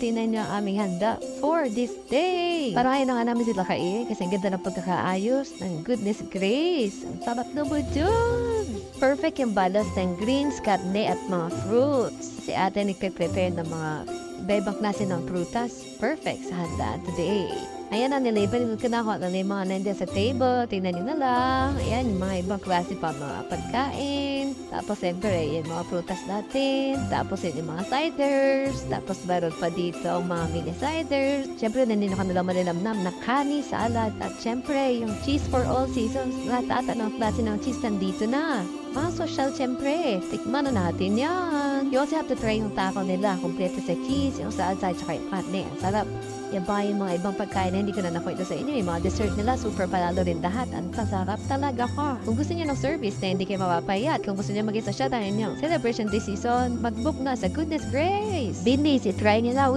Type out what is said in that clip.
tingnan nyo ang aming handa for this day. Parahin na nga namin sila kain kasi ang ganda ng pagkakaayos ng goodness grace. Ang sarap na mo dyan. Perfect yung balance ng greens, karne at mga fruits. Si ate nagpe-prepare ng mga ibang klase ng prutas. Perfect sa handaan today. Ayan na, nilabel ko na ako ng mga nandiyan sa table. Tingnan nyo na lang. Ayan, yung mga ibang klase pa mga pagkain. Tapos, siyempre, yung mga prutas natin. Tapos, yung mga ciders. Tapos, meron pa dito ang mga mini ciders. Siyempre, nandito ka nalang malilamnam na kani, salad. At siyempre, yung cheese for all seasons. Lahat ng klase ng cheese nandito na. Mga social, siyempre. Tikman na natin yan. You also have to try yung taco nila. Kompleto sa cheese, yung salsa, tsaka yung karne. Ang sarap. Yan ba yung mga ibang pagkain na hindi ko na nakwento sa inyo. Yung mga dessert nila, super palalo rin lahat. Ang pasarap talaga ko. Kung gusto niyo ng service na hindi kayo mapapayat, kung gusto niyo mag-isa siya dahil yung celebration this season, mag-book na sa Goodness Grace. Binlis, try niyo na.